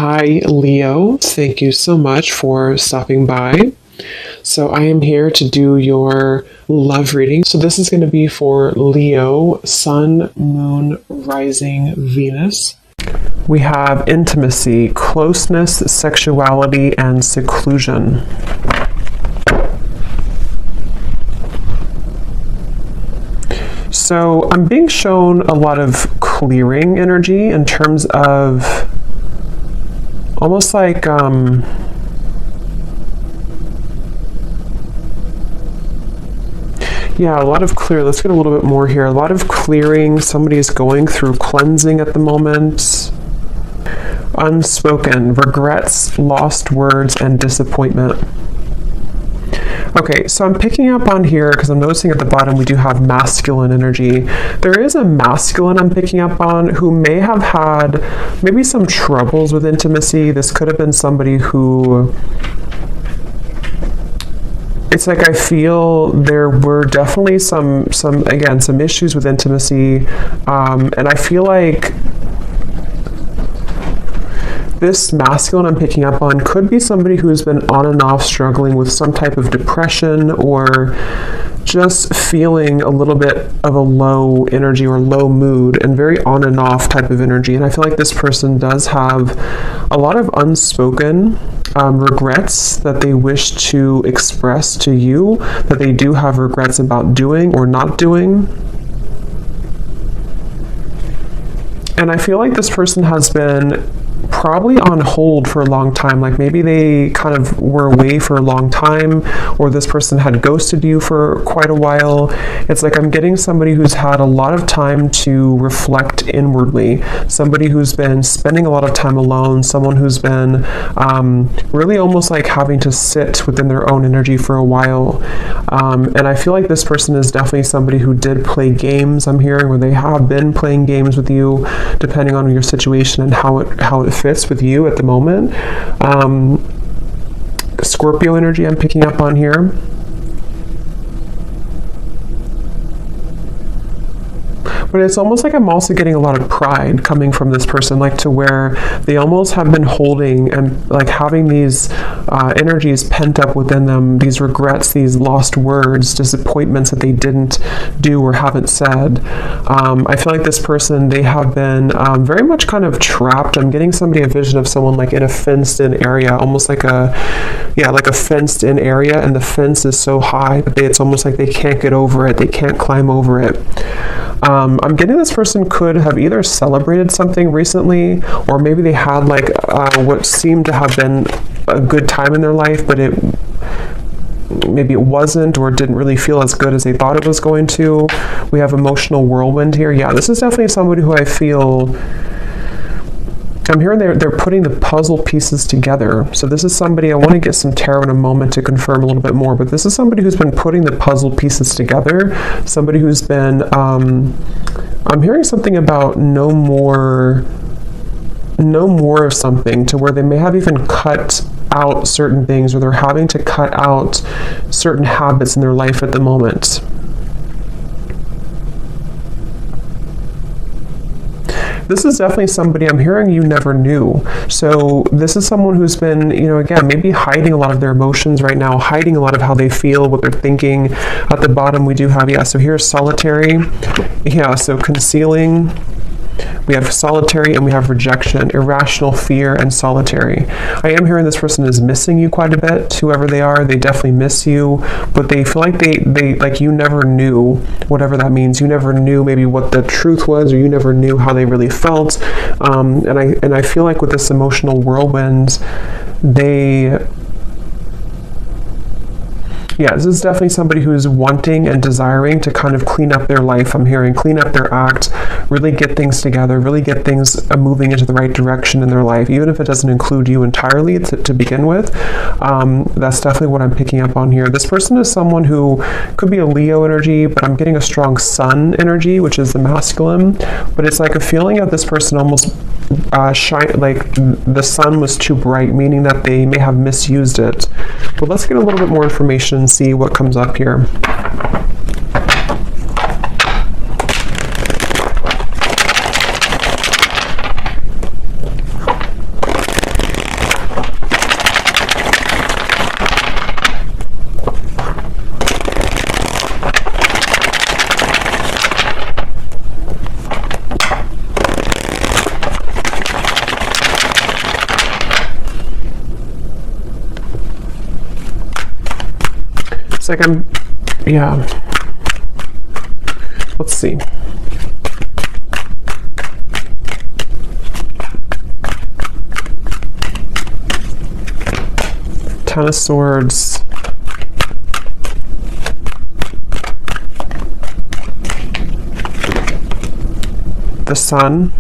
Hi, Leo. Thank you so much for stopping by. So, I am here to do your love reading. So, this is going to be for Leo, Sun, Moon, Rising, Venus. We have intimacy, closeness, sexuality, and seclusion. So, I'm being shown a lot of clearing energy in terms of almost like a lot of clear. Let's get a little bit more here. A lot of clearing. Somebody's going through cleansing at the moment. Unspoken, regrets, lost words, and disappointment. Okay, so I'm picking up on here because I'm noticing at the bottom we do have masculine energy. There is a masculine I'm picking up on who may have had maybe some troubles with intimacy. This could have been somebody who, it's like I feel there were definitely some issues with intimacy, and I feel like this masculine I'm picking up on could be somebody who's been on and off struggling with some type of depression or just feeling a little bit of a low energy or low mood and very on and off type of energy. And I feel like this person does have a lot of unspoken regrets that they wish to express to you, that they do have regrets about doing or not doing. And I feel like this person has been probably on hold for a long time. Like maybe they kind of were away for a long time, or this person had ghosted you for quite a while. It's like I'm getting somebody who's had a lot of time to reflect inwardly, somebody who's been spending a lot of time alone, someone who's been really almost like having to sit within their own energy for a while. And I feel like this person is definitely somebody who did play games, I'm hearing, where they have been playing games with you, depending on your situation and how it fits with you at the moment. Scorpio energy I'm picking up on here. But it's almost like I'm also getting a lot of pride coming from this person, like to where they almost have been holding and like having these energies pent up within them, these regrets, these lost words, disappointments that they didn't do or haven't said. I feel like this person, they have been very much kind of trapped. I'm getting a vision of someone like in a fenced-in area, almost like a fenced-in area, and the fence is so high that it's almost like they can't get over it, they can't climb over it. I'm getting this person could have either celebrated something recently, or maybe they had like what seemed to have been a good time in their life, but maybe it wasn't, or didn't really feel as good as they thought it was going to. We have emotional whirlwind here. Yeah, this is definitely somebody who I feel, I'm hearing they're putting the puzzle pieces together. So this is somebody, I want to get some tarot in a moment to confirm a little bit more, but this is somebody who's been putting the puzzle pieces together, somebody who's been, I'm hearing something about no more of something, to where they may have even cut out certain things, or they're having to cut out certain habits in their life at the moment. This is definitely somebody I'm hearing you never knew. So this is someone who's been, again, maybe hiding a lot of their emotions right now, hiding a lot of how they feel, what they're thinking. At the bottom we do have, so here's solitary. So concealing. We have solitary, and we have rejection, irrational fear, and solitary. I am hearing this person is missing you quite a bit. Whoever they are, they definitely miss you, but they feel like they like you never knew, whatever that means. You never knew maybe what the truth was, or you never knew how they really felt. And I feel like with this emotional whirlwind, this is definitely somebody who's wanting and desiring to kind of clean up their life. I'm hearing clean up their act, really get things together, really get things moving into the right direction in their life, even if it doesn't include you entirely to begin with. That's definitely what I'm picking up on here. This person is someone who could be a Leo energy, but I'm getting a strong Sun energy, which is the masculine. But it's like a feeling of this person almost like the sun was too bright, meaning that they may have misused it. But let's get a little bit more information and see what comes up here. It's like let's see. Ten of Swords. The Sun.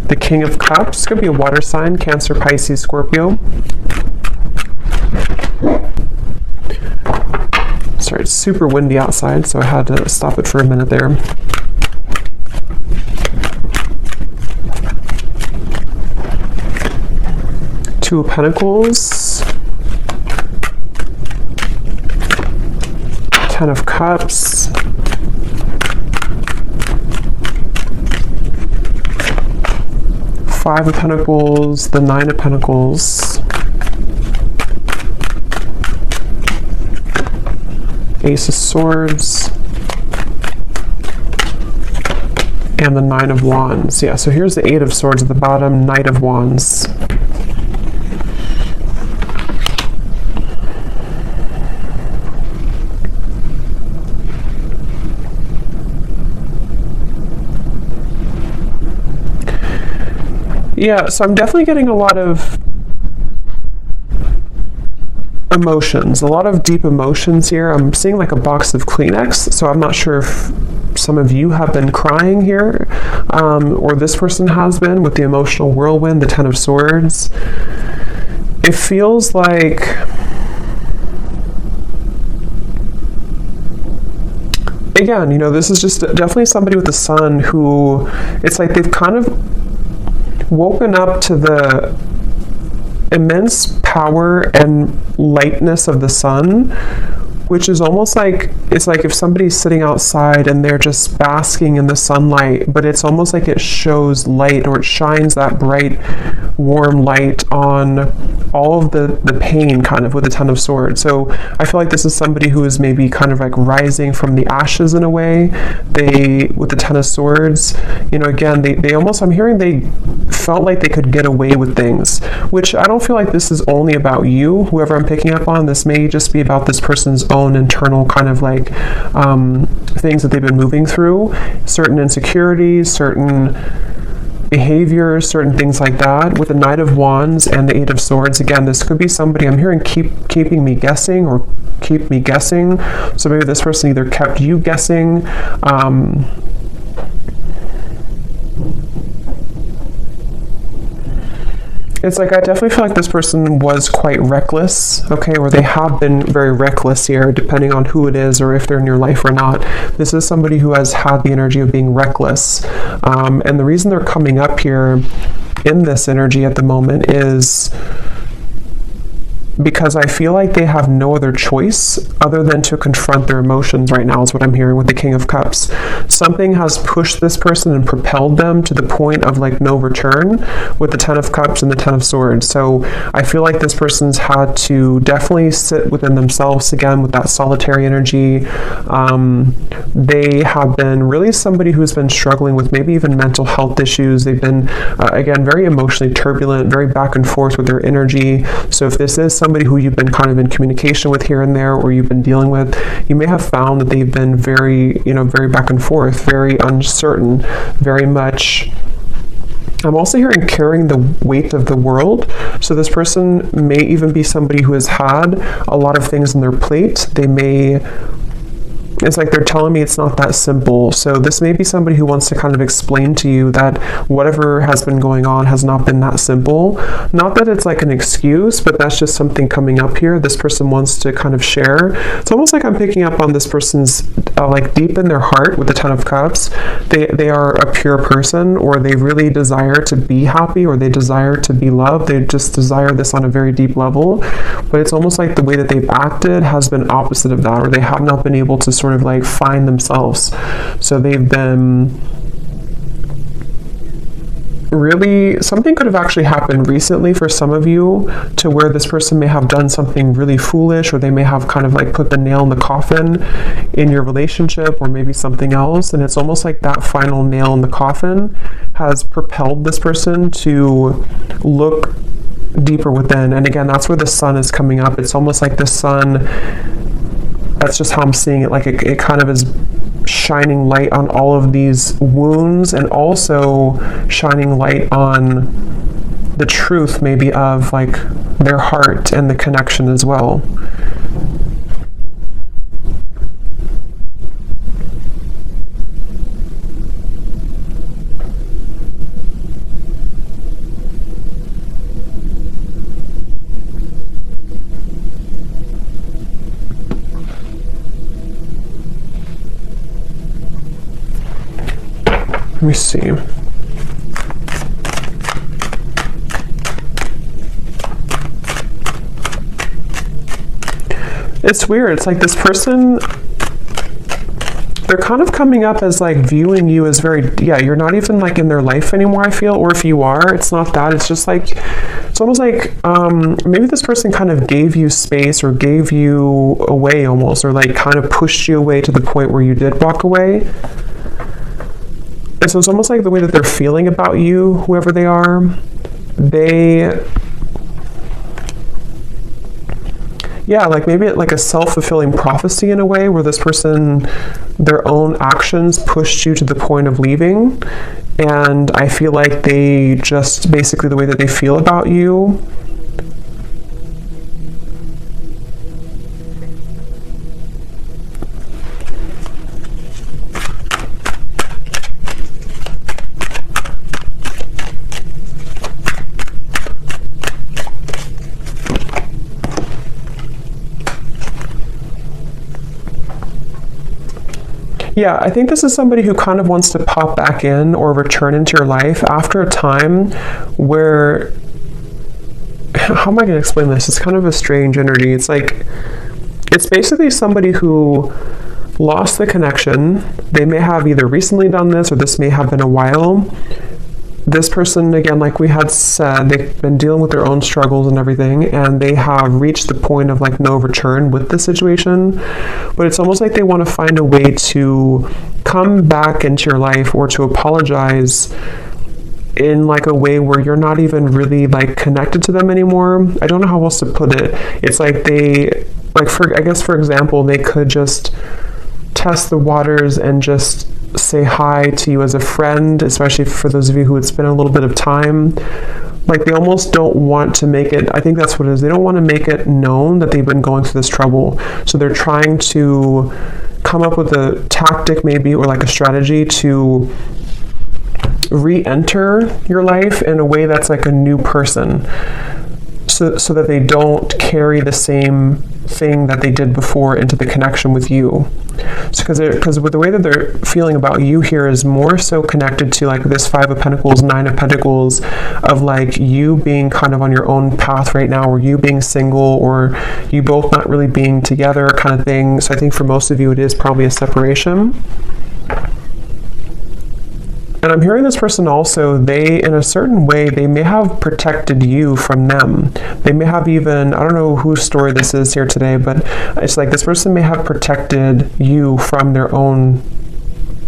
The King of Cups. Could be a water sign, Cancer, Pisces, Scorpio. Sorry, it's super windy outside, so I had to stop it for a minute there. Two of Pentacles. Ten of Cups. Five of Pentacles, the Nine of Pentacles, Ace of Swords, and the Nine of Wands. Yeah, so here's the Eight of Swords at the bottom, Knight of Wands. Yeah, so I'm definitely getting a lot of emotions, a lot of deep emotions here. I'm seeing like a box of Kleenex, so I'm not sure if some of you have been crying here, or this person has been with the emotional whirlwind, the Ten of Swords. It feels like again, you know, this is just definitely somebody with the Sun who, it's like they've kind of woken up to the immense power and lightness of the Sun, which is almost like, it's like if somebody's sitting outside and they're just basking in the sunlight, but it's almost like it shows light, or it shines that bright, warm light on all of the pain kind of with the Ten of Swords. So I feel like this is somebody who is maybe kind of like rising from the ashes in a way. They, with the Ten of Swords, you know, again, they almost, I'm hearing they felt like they could get away with things, which I don't feel like this is only about you, whoever I'm picking up on. This may just be about this person's own internal kind of like things that they've been moving through, certain insecurities, certain behaviors, certain things like that. With the Knight of Wands and the Eight of Swords, again, this could be somebody, I'm hearing keeping me guessing, or keep me guessing. So maybe this person either kept you guessing, it's like I definitely feel like this person was quite reckless, okay, or they have been very reckless here, depending on who it is or if they're in your life or not. This is somebody who has had the energy of being reckless. And the reason they're coming up here in this energy at the moment is because I feel like they have no other choice other than to confront their emotions right now, is what I'm hearing with the King of Cups. Something has pushed this person and propelled them to the point of like no return with the Ten of Cups and the Ten of Swords. So I feel like this person's had to definitely sit within themselves again with that solitary energy. They have been really somebody who's been struggling with maybe even mental health issues. They've been, again, very emotionally turbulent, very back and forth with their energy. So if this is somebody who you've been kind of in communication with here and there, or you've been dealing with, you may have found that they've been very, you know, very back and forth, very uncertain, very much. I'm also hearing carrying the weight of the world. So this person may even be somebody who has had a lot of things on their plate. They may, it's like they're telling me it's not that simple. So this may be somebody who wants to kind of explain to you that whatever has been going on has not been that simple. Not that it's like an excuse, but that's just something coming up here. This person wants to kind of share. It's almost like I'm picking up on this person's like deep in their heart with the Ten of Cups. They are a pure person, or they really desire to be happy, or they desire to be loved. They just desire this on a very deep level. But it's almost like the way that they've acted has been opposite of that, or they have not been able to sort of like find themselves. So they've been really, something could have actually happened recently for some of you, to where this person may have done something really foolish, or they may have kind of like put the nail in the coffin in your relationship, or maybe something else. And it's almost like that final nail in the coffin has propelled this person to look deeper within. And again, that's where the sun is coming up. It's almost like the sun, that's just how I'm seeing it. Like it kind of is shining light on all of these wounds, and also shining light on the truth maybe of like their heart and the connection as well. Let me see. It's weird. It's like this person, they're kind of coming up as like viewing you as very, you're not even like in their life anymore, I feel. Or if you are, it's not that. It's just like, it's almost like maybe this person kind of gave you space, or gave you away almost, or like kind of pushed you away to the point where you did walk away. And so it's almost like the way that they're feeling about you, whoever they are, like maybe like a self-fulfilling prophecy in a way, where this person, their own actions pushed you to the point of leaving. And I feel like they just, basically the way that they feel about you, I think this is somebody who kind of wants to pop back in or return into your life after a time where, how am I going to explain this? It's kind of a strange energy. It's like, it's basically somebody who lost the connection. They may have either recently done this, or this may have been a while. This person, again, like we had said, they've been dealing with their own struggles and everything, and they have reached the point of like no return with the situation. But it's almost like they want to find a way to come back into your life, or to apologize in like a way where you're not even really like connected to them anymore. I don't know how else to put it. It's like they, like I guess for example, they could just test the waters and just say hi to you as a friend, especially for those of you who it's been a little bit of time. Like they almost don't want to make it, I think that's what it is, they don't want to make it known that they've been going through this trouble. So they're trying to come up with a tactic maybe, or like a strategy to re-enter your life in a way that's like a new person, so that they don't carry the same thing that they did before into the connection with you. Because with the way that they're feeling about you here is more so connected to like this 5 of Pentacles, 9 of Pentacles, of like you being kind of on your own path right now, or you being single, or you both not really being together kind of thing. So I think for most of you it is probably a separation. And I'm hearing this person also, they, in a certain way, they may have protected you from them. They may have even, I don't know whose story this is here today, but it's like this person may have protected you from their own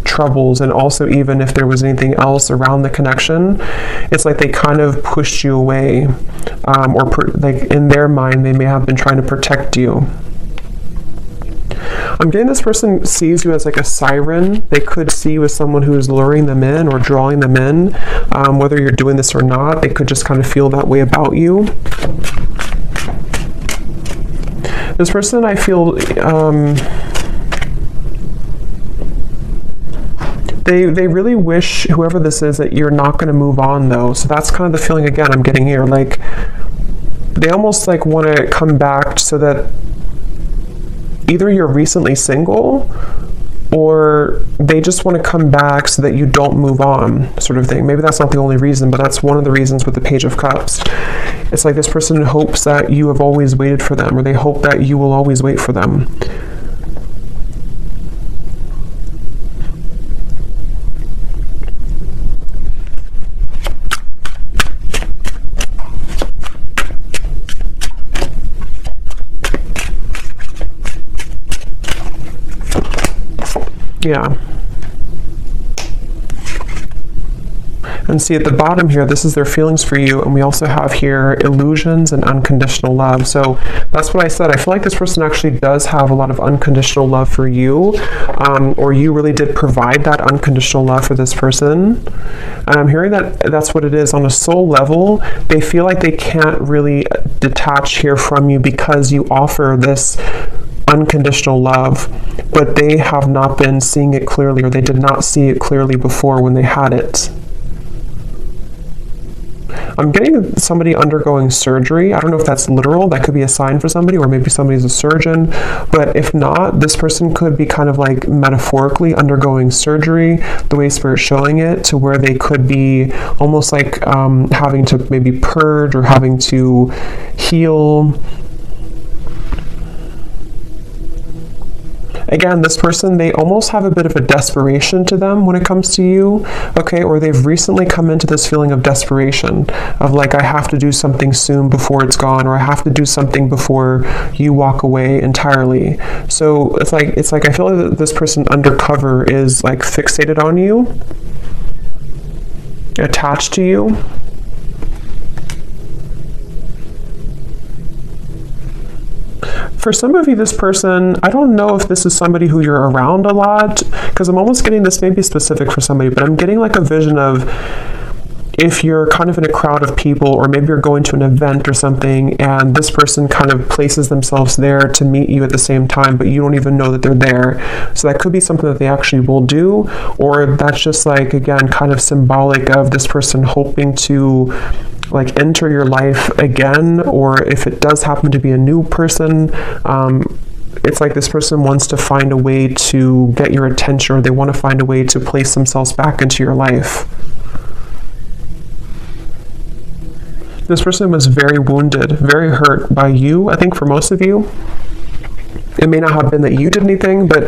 troubles. And also, even if there was anything else around the connection, it's like they kind of pushed you away. Like in their mind, they may have been trying to protect you. I'm getting this person sees you as like a siren. They could see you as someone who is luring them in or drawing them in. Whether you're doing this or not, they could just kind of feel that way about you. This person, I feel, they really wish, whoever this is, that you're not going to move on though. So that's kind of the feeling again I'm getting here. Like they almost like want to come back so that either you're recently single, or they just want to come back so that you don't move on, sort of thing. Maybe that's not the only reason, but that's one of the reasons with the Page of Cups. It's like this person hopes that you have always waited for them, or they hope that you will always wait for them. Yeah. And see at the bottom here, this is their feelings for you. And we also have here illusions and unconditional love. So that's what I said. I feel like this person actually does have a lot of unconditional love for you, or you really did provide that unconditional love for this person. And I'm hearing that that's what it is. On a soul level, they feel like they can't really detach here from you because you offer this unconditional love, but they have not been seeing it clearly, or they did not see it clearly before when they had it. I'm getting somebody undergoing surgery. I don't know if that's literal. That could be a sign for somebody, or maybe somebody's a surgeon. But if not, this person could be kind of like metaphorically undergoing surgery, the way Spirit's showing it, to where they could be almost like having to maybe purge or having to heal. Again, this person, they almost have a bit of a desperation to them when it comes to you, okay? Or they've recently come into this feeling of desperation, of like, I have to do something soon before it's gone, or I have to do something before you walk away entirely. So it's like I feel like this person undercover is like fixated on you, attached to you. For some of you, this person, I don't know if this is somebody who you're around a lot, because I'm almost getting this may be specific for somebody, but I'm getting like a vision of if you're kind of in a crowd of people, or maybe you're going to an event or something, and this person kind of places themselves there to meet you at the same time, but you don't even know that they're there. So that could be something that they actually will do, or that's just like, again, kind of symbolic of this person hoping to like enter your life again, or if it does happen to be a new person, it's like this person wants to find a way to get your attention, or they want to find a way to place themselves back into your life. This person was very wounded, very hurt by you, I think for most of you. It may not have been that you did anything, but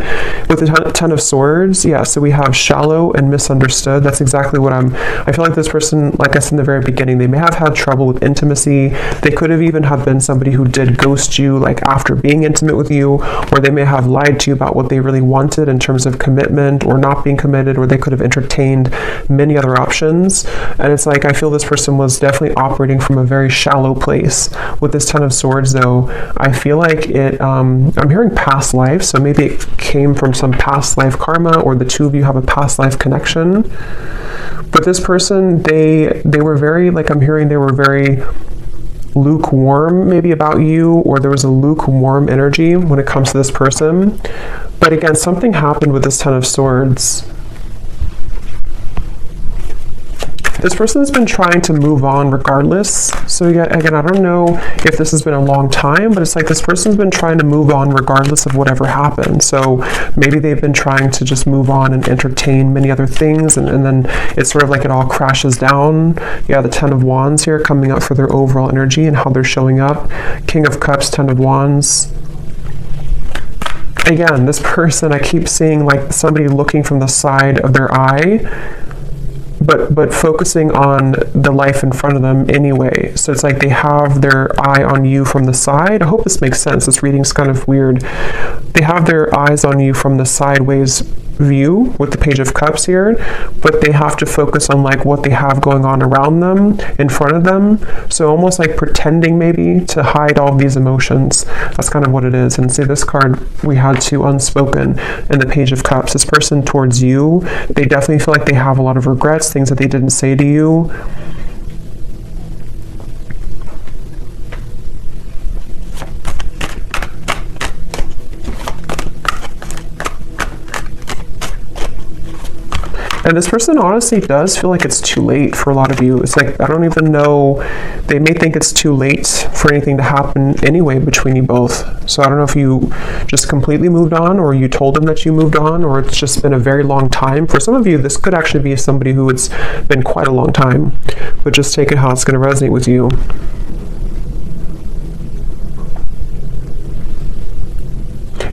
with the Ten of Swords, yeah, so we have shallow and misunderstood. That's exactly what I feel like this person, like I said in the very beginning, they may have had trouble with intimacy. They could have even have been somebody who did ghost you, like after being intimate with you, or they may have lied to you about what they really wanted in terms of commitment or not being committed, or they could have entertained many other options. And it's like, I feel this person was definitely operating from a very shallow place. With this Ten of Swords, though, I feel like it, I'm hearing past life, so maybe it came from some past life karma, or the two of you have a past life connection. But this person, they were very, like I'm hearing, they were very lukewarm maybe about you, or there was a lukewarm energy when it comes to this person. But again, something happened with this Ten of Swords. This person has been trying to move on regardless. So again, I don't know if this has been a long time, but it's like this person's been trying to move on regardless of whatever happened. So maybe they've been trying to just move on and entertain many other things, and then it's sort of like it all crashes down. Yeah, the Ten of Wands here coming up for their overall energy and how they're showing up. King of Cups, Ten of Wands. Again, this person, I keep seeing like somebody looking from the side of their eye, but focusing on the life in front of them anyway. So it's like they have their eye on you from the side. I hope this makes sense. This reading's kind of weird. They have their eyes on you from the sideways view with the Page of Cups here, but they have to focus on like what they have going on around them, in front of them. So almost like pretending maybe to hide all these emotions. That's kind of what it is. And see, this card we had to unspoken in the Page of Cups. This person towards you, they definitely feel like they have a lot of regrets, things that they didn't say to you. And this person honestly does feel like it's too late for a lot of you. It's like, I don't even know, they may think it's too late for anything to happen anyway between you both. So I don't know if you just completely moved on, or you told them that you moved on, or it's just been a very long time. For some of you, this could actually be somebody who it's been quite a long time, but just take it how it's going to resonate with you.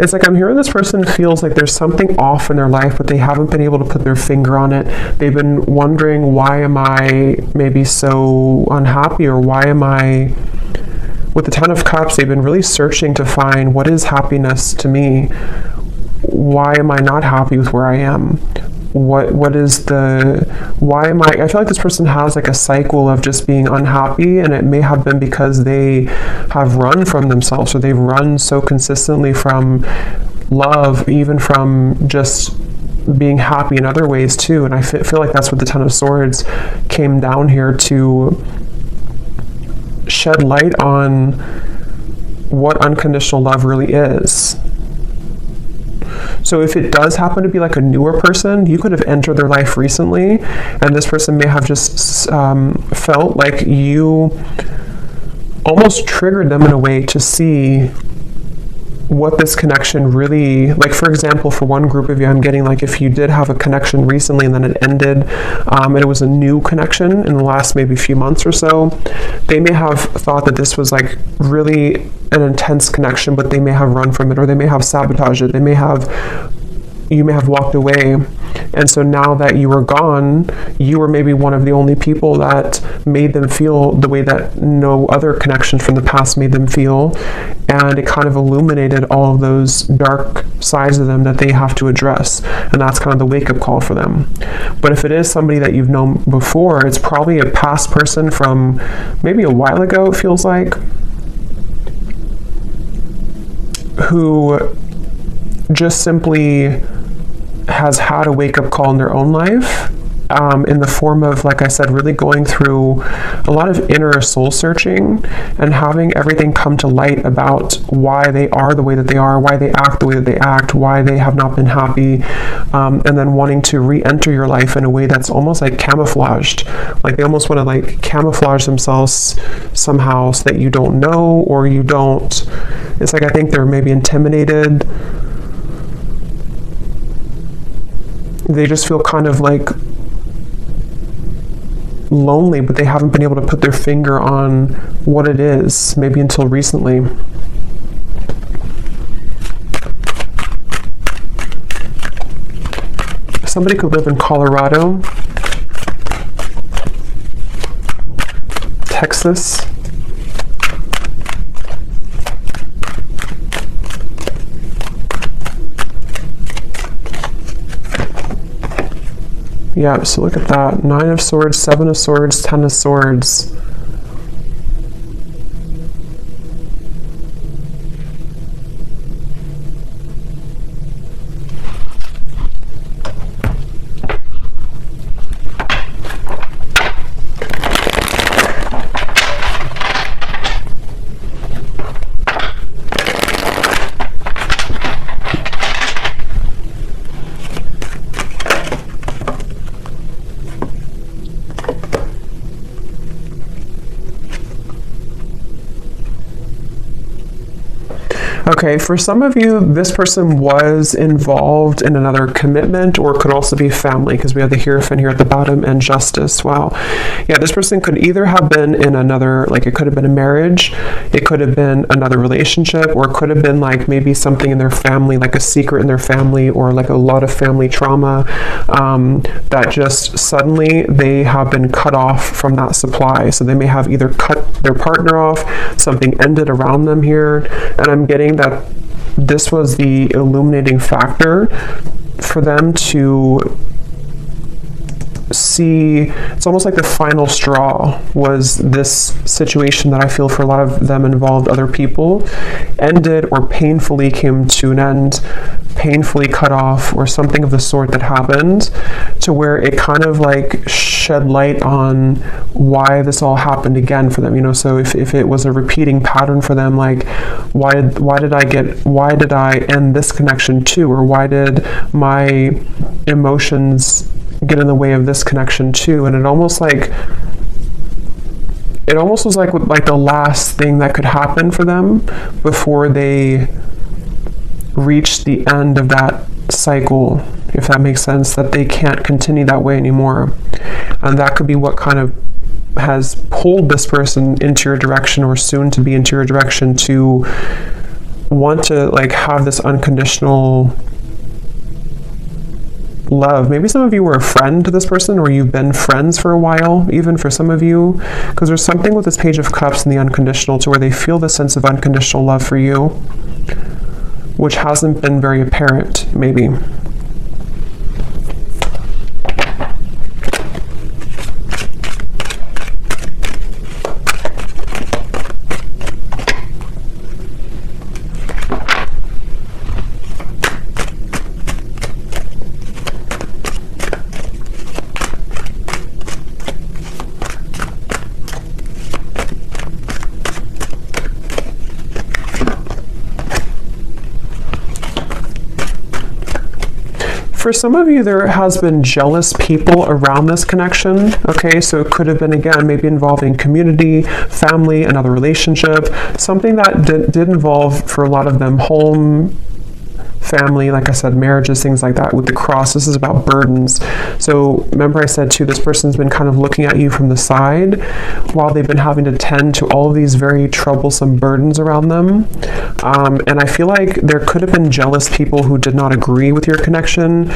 It's like I'm hearing this person feels like there's something off in their life, but they haven't been able to put their finger on it. They've been wondering, why am I maybe so unhappy, or why am I... With the Ten of Cups, they've been really searching to find what is happiness to me. why am I not happy with where I am? What is the, why am I feel like this person has like a cycle of just being unhappy, and it may have been because they have run from themselves, or they've run so consistently from love, even from just being happy in other ways too. And I feel like that's what the Ten of Swords came down here to shed light on, what unconditional love really is. So if it does happen to be like a newer person, you could have entered their life recently, and this person may have just felt like you almost triggered them in a way to see what this connection really, like for example, for one group of you, I'm getting like if you did have a connection recently and then it ended, and it was a new connection in the last maybe few months or so, they may have thought that this was like really an intense connection, but they may have run from it, or they may have sabotaged it. You may have walked away, and so now that you were gone, you were maybe one of the only people that made them feel the way that no other connections from the past made them feel, and it kind of illuminated all of those dark sides of them that they have to address, and that's kind of the wake-up call for them. But if it is somebody that you've known before, it's probably a past person from maybe a while ago, it feels like, who just simply has had a wake-up call in their own life, in the form of, like I said, really going through a lot of inner soul searching and having everything come to light about why they are the way that they are, why they act the way that they act, why they have not been happy, and then wanting to re-enter your life in a way that's almost like camouflaged. Like they almost want to like camouflage themselves somehow so that you don't know, or you don't, it's like I think they're maybe intimidated. They just feel kind of like lonely, but they haven't been able to put their finger on what it is, maybe until recently. Somebody could live in Colorado, Texas, yeah, so look at that. 9 of Swords, 7 of Swords, 10 of Swords. Okay, for some of you, this person was involved in another commitment, or could also be family, because we have the Hierophant here at the bottom and Justice. Wow. Yeah, this person could either have been in another, like it could have been a marriage, it could have been another relationship, or it could have been like maybe something in their family, like a secret in their family, or like a lot of family trauma, that just suddenly they have been cut off from that supply. So they may have either cut their partner off, something ended around them here, and I'm getting that this was the illuminating factor for them to see. It's almost like the final straw was this situation that I feel for a lot of them involved other people, ended or painfully came to an end, painfully cut off, or something of the sort that happened, to where it kind of like shed light on why this all happened again for them, you know. So if it was a repeating pattern for them, like why did I end this connection too, or why did my emotions get in the way of this connection too? And it almost was like the last thing that could happen for them before they reach the end of that cycle, if that makes sense, that they can't continue that way anymore. And that could be what kind of has pulled this person into your direction, or soon to be into your direction, to want to like have this unconditional love. Maybe some of you were a friend to this person, or you've been friends for a while, even for some of you, because there's something with this Page of Cups and the unconditional, to where they feel the sense of unconditional love for you. which hasn't been very apparent, maybe. For some of you, there has been jealous people around this connection, okay? So it could have been, again, maybe involving community, family, another relationship, something that did involve, for a lot of them, home, family, like I said, marriages, things like that. With the cross, this is about burdens. So remember I said too, this person's been kind of looking at you from the side while they've been having to tend to all of these very troublesome burdens around them. And I feel like there could have been jealous people who did not agree with your connection,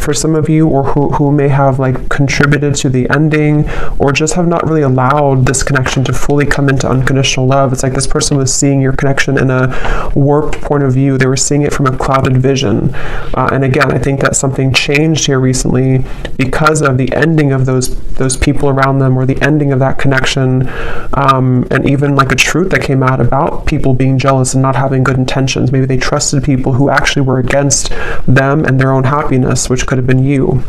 for some of you, or who may have like contributed to the ending, or just have not really allowed this connection to fully come into unconditional love. It's like this person was seeing your connection in a warped point of view. They were seeing it from a clouded vision. And again, I think that something changed here recently because of the ending of those people around them, or the ending of that connection, and even like a truth that came out about people being jealous and not having good intentions. Maybe they trusted people who actually were against them and their own happiness, which could have been you.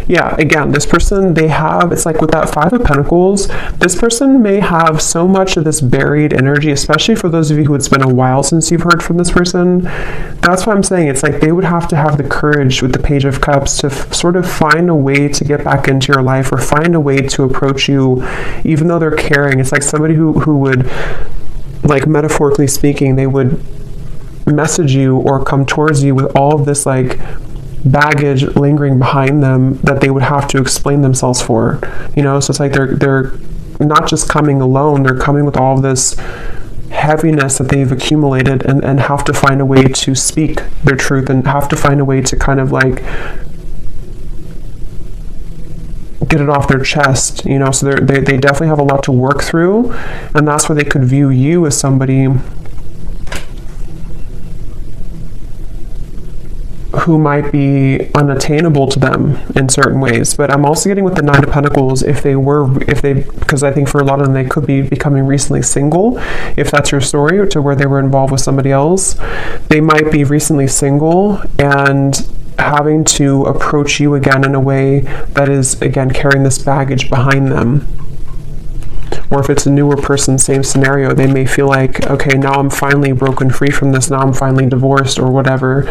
Yeah, again, this person, it's like with that Five of Pentacles, this person may have so much of this buried energy, especially for those of you who it's been a while since you've heard from this person. That's why I'm saying it's like they would have to have the courage with the Page of Cups to sort of find a way to get back into your life, or find a way to approach you, even though they're caring. It's like somebody who would, like metaphorically speaking, they would message you or come towards you with all of this like baggage lingering behind them that they would have to explain themselves for, so it's like they're not just coming alone, they're coming with all of this heaviness that they've accumulated, and have to find a way to speak their truth, and have to find a way to kind of like get it off their chest, so they definitely have a lot to work through, and that's where they could view you as somebody who might be unattainable to them in certain ways. But I'm also getting with the Nine of Pentacles, because I think for a lot of them, they could be becoming recently single, if that's your story, to where they were involved with somebody else. They might be recently single and having to approach you again in a way that is, again, carrying this baggage behind them. Or if it's a newer person, same scenario, they may feel like, okay, now I'm finally broken free from this, now I'm finally divorced or whatever,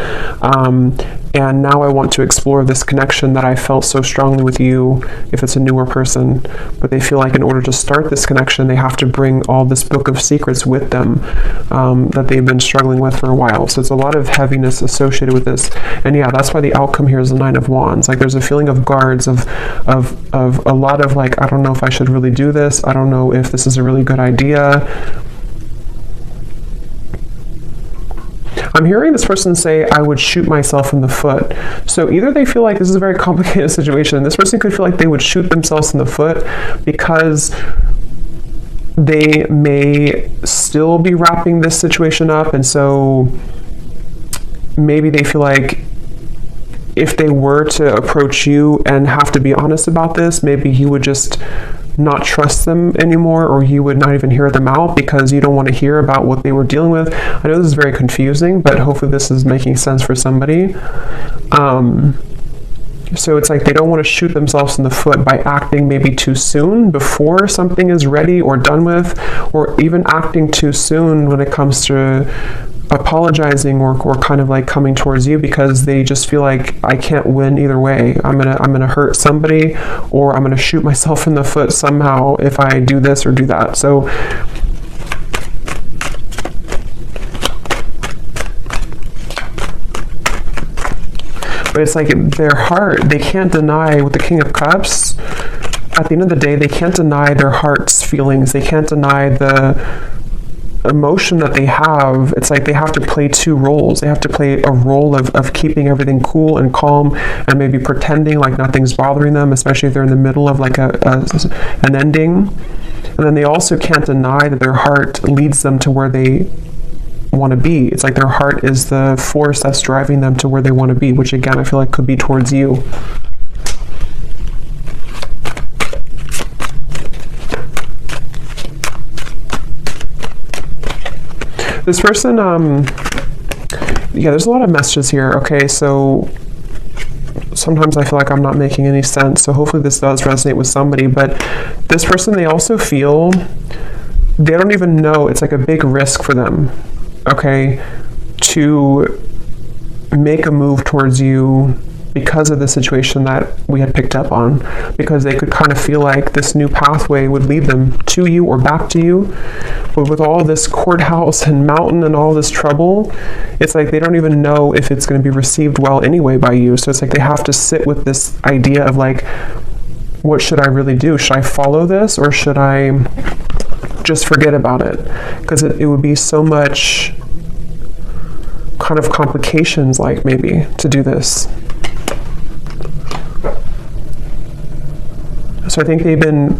and now I want to explore this connection that I felt so strongly with you, if it's a newer person. But they feel like in order to start this connection, they have to bring all this book of secrets with them, that they've been struggling with for a while. So it's a lot of heaviness associated with this. And yeah, that's why the outcome here is the Nine of Wands. Like there's a feeling of guards, of a lot of like, I don't know if I should really do this, I don't know if this is a really good idea. I'm hearing this person say, I would shoot myself in the foot. So either they feel like this is a very complicated situation. This person could feel like they would shoot themselves in the foot because they may still be wrapping this situation up. And so maybe they feel like if they were to approach you and have to be honest about this, maybe you would just not trust them anymore, or you would not even hear them out because you don't want to hear about what they were dealing with. I know this is very confusing, but hopefully this is making sense for somebody. So it's like they don't want to shoot themselves in the foot by acting maybe too soon before something is ready or done with, or even acting too soon when it comes to apologizing or kind of like coming towards you, because they just feel like I can't win either way. I'm gonna hurt somebody, or I'm gonna shoot myself in the foot somehow if I do this or do that. So but it's like their heart, they can't deny, with the King of Cups, at the end of the day, they can't deny their heart's feelings. They can't deny emotion that they have, it's like they have to play two roles. They have to play a role of keeping everything cool and calm and maybe pretending like nothing's bothering them, especially if they're in the middle of like an ending. And then they also can't deny that their heart leads them to where they want to be. It's like their heart is the force that's driving them to where they want to be, which again, I feel like could be towards you. This person, yeah, there's a lot of messages here. Okay, so sometimes I feel like I'm not making any sense, so hopefully this does resonate with somebody. But this person, they also feel, they don't even know, it's like a big risk for them, okay, to make a move towards you because of the situation that we had picked up on, because they could kind of feel like this new pathway would lead them to you or back to you. But with all this courthouse and mountain and all this trouble, it's like they don't even know if it's going to be received well anyway by you. So it's like they have to sit with this idea of like, what should I really do? Should I follow this, or should I just forget about it? Because it would be so much kind of complications, like maybe, to do this. So I think they've been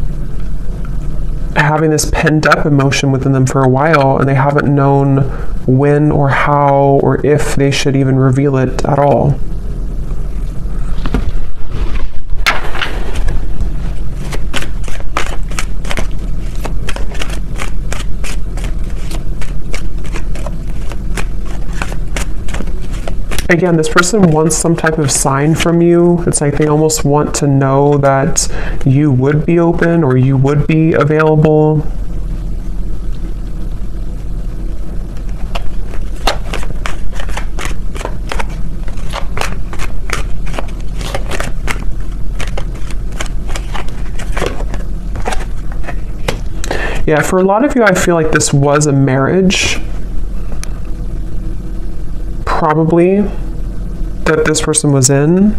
having this pent up emotion within them for a while, and they haven't known when or how or if they should even reveal it at all. Again, this person wants some type of sign from you. It's like they almost want to know that you would be open or you would be available. Yeah, for a lot of you, I feel like this was a marriage. Probably that this person was in.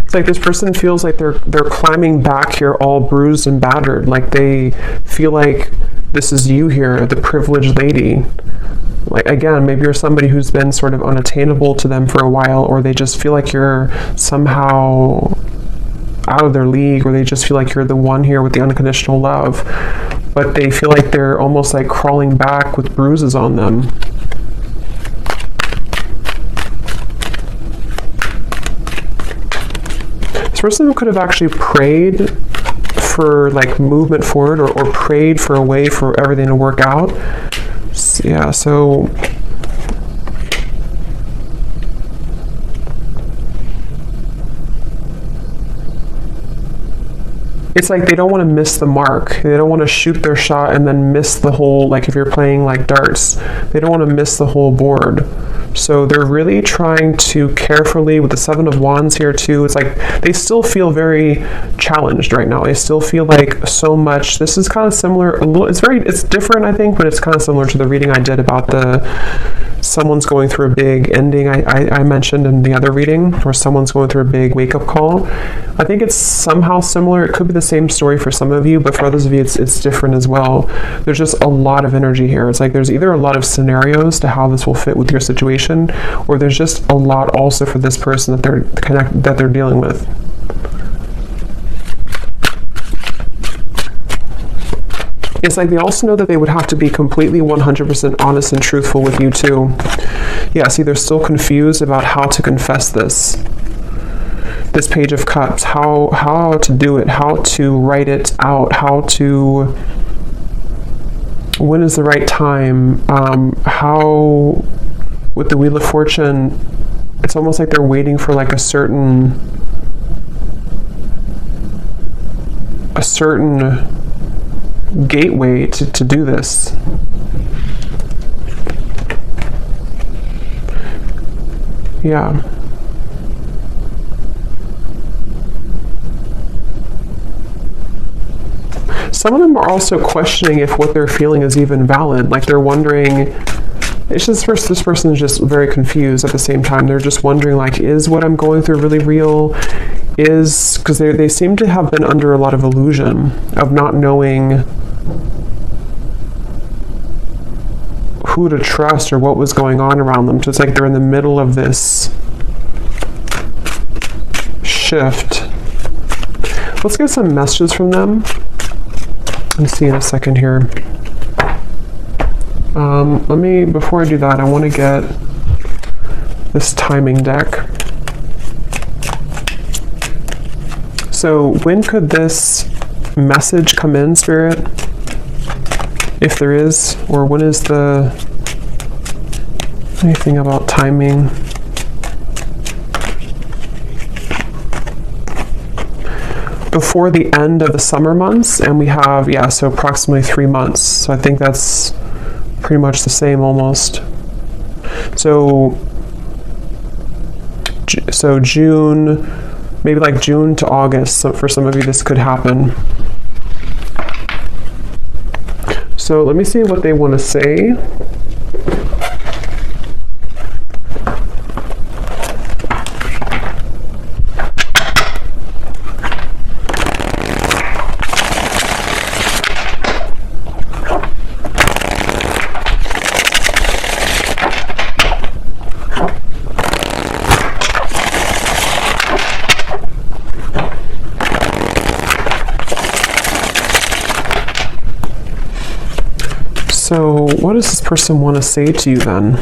It's like this person feels like they're climbing back here all bruised and battered. Like they feel like this is you here, the privileged lady. Like again, maybe you're somebody who's been sort of unattainable to them for a while, or they just feel like you're somehow out of their league, or they just feel like you're the one here with the unconditional love. But they feel like they're almost like crawling back with bruises on them. Person could have actually prayed for like movement forward, or prayed for a way for everything to work out. Yeah, so it's like they don't want to miss the mark. They don't want to shoot their shot and then miss the whole, like if you're playing like darts, they don't want to miss the whole board. So they're really trying to carefully, with the Seven of Wands here too, it's like they still feel very challenged right now. They still feel like so much. This is kind of similar, a little, it's different I think, but it's kind of similar to the reading I did about someone's going through a big ending I mentioned in the other reading, where someone's going through a big wake-up call. I think it's somehow similar. It could be the same story for some of you, but for others of you it's different as well. There's just a lot of energy here. It's like there's either a lot of scenarios to how this will fit with your situation, or there's just a lot also for this person that they're dealing with. It's like they also know that they would have to be completely 100% honest and truthful with you too. Yeah, see, they're still confused about how to confess this Page of Cups, how to do it, how to write it out, when is the right time, how, with the Wheel of Fortune, it's almost like they're waiting for like a certain gateway to do this. Yeah. Some of them are also questioning if what they're feeling is even valid. Like they're wondering, it's just this person is just very confused at the same time. They're just wondering, like, is what I'm going through really real? Because they seem to have been under a lot of illusion of not knowing who to trust or what was going on around them. So it's like they're in the middle of this shift. Let's get some messages from them. Let's see in a second here. Before I do that, I want to get this timing deck. So when could this message come in, Spirit? If there is, or when is anything about timing? Before the end of the summer months, and we have, so approximately 3 months. So I think that's pretty much the same almost. So June, maybe like June to August. So for some of you, this could happen. So let me see what they want to say. So what does this person want to say to you then?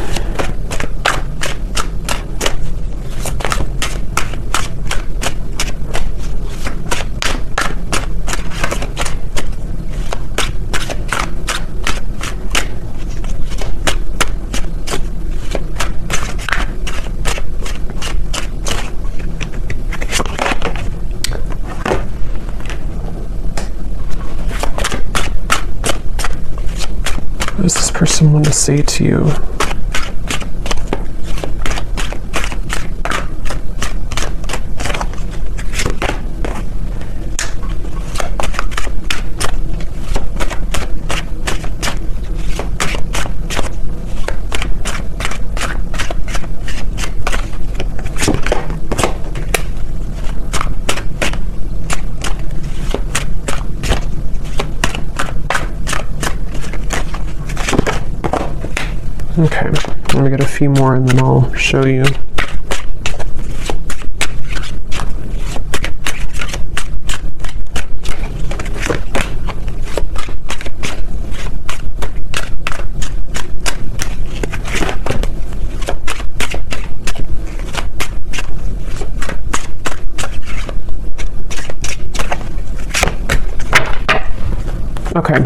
What does this person want to say to you? Okay, let me get a few more and then I'll show you. Okay,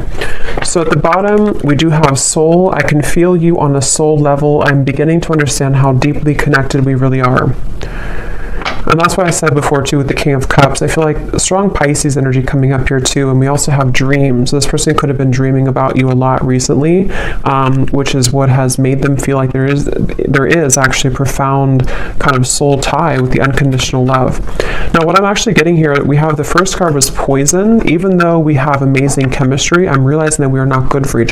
so at the bottom, we do have soul. I can feel you on a soul level. I'm beginning to understand how deeply connected we really are. And that's what I said before too with the King of Cups. I feel like a strong Pisces energy coming up here too. And we also have dreams. So this person could have been dreaming about you a lot recently, which is what has made them feel like there is actually a profound kind of soul tie with the unconditional love. Now, what I'm actually getting here, we have the first card was poison. Even though we have amazing chemistry, I'm realizing that we are not good for each other.